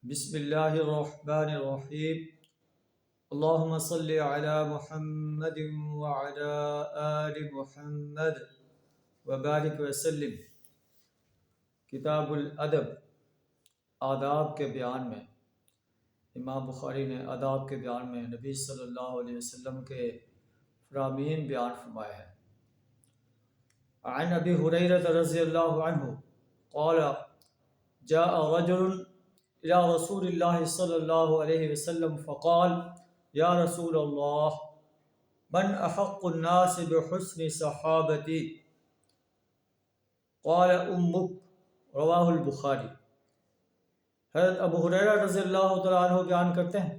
بسم اللہ الرحمن الرحیم اللہم صلی علی محمد وعلی آل محمد وبارک وسلم۔ کتاب الادب، آداب کے بیان میں امام بخاری نے آداب کے بیان میں نبی صلی اللہ علیہ وسلم کے فرامین بیان فرمائے ہیں۔ عن ابی ہریرہ رضی اللہ عنہ قال جاء رجل الى رسول اللہ صلی اللہ علیہ وسلم فقال یا رسول اللہ من احق الناس بحسن صحابتی قال امک، رواہ البخاری۔ حضرت ابو ہریرہ رضی اللہ تعالیٰ عنہ بیان کرتے ہیں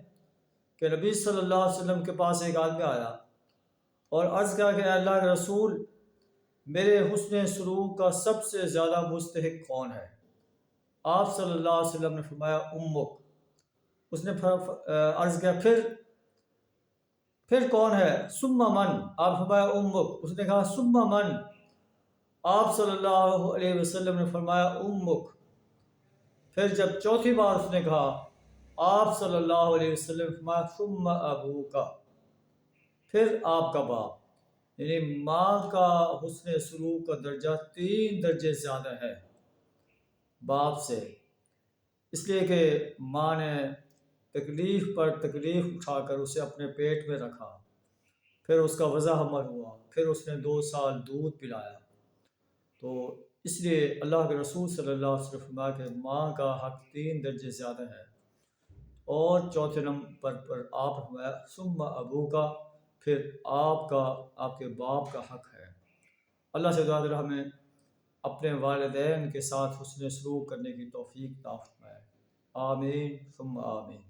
کہ نبی صلی اللہ علیہ وسلم کے پاس ایک آدمی آیا اور عرض کیا کہ اے اللہ کے رسول، میرے حسن سلوک کا سب سے زیادہ مستحق کون ہے؟ آپ صلی اللہ علیہ وسلم نے فرمایا امک۔ اس نے عرض کیا پھر کون ہے؟ ثم من، آپ فرمایا امک۔ اس نے کہا ثم من، آپ صلی اللہ علیہ وسلم نے فرمایا امک۔ پھر جب چوتھی بار اس نے کہا، آپ صلی اللہ علیہ وسلم نے فرمایا ثم ابوک، پھر آپ کا باپ۔ یعنی ماں کا حسن سلوک کا درجہ 3 درجے زیادہ ہے باپ سے، اس لیے کہ ماں نے تکلیف پر تکلیف اٹھا کر اسے اپنے پیٹ میں رکھا، پھر اس کا وضع حمل ہوا، پھر اس نے 2 سال دودھ پلایا۔ تو اس لیے اللہ کے رسول صلی اللہ علیہ وسلم فرمایا کہ ماں کا حق 3 درجے زیادہ ہے، اور چوتھے نمبر پر آپ فرمایا ثم ابو کا، پھر آپ کے باپ کا حق ہے۔ اللہ سے دعا ہے ہمیں اپنے والدین کے ساتھ حسن سلوک کرنے کی توفیق عطا فرمائے۔ آمین ثم آمین۔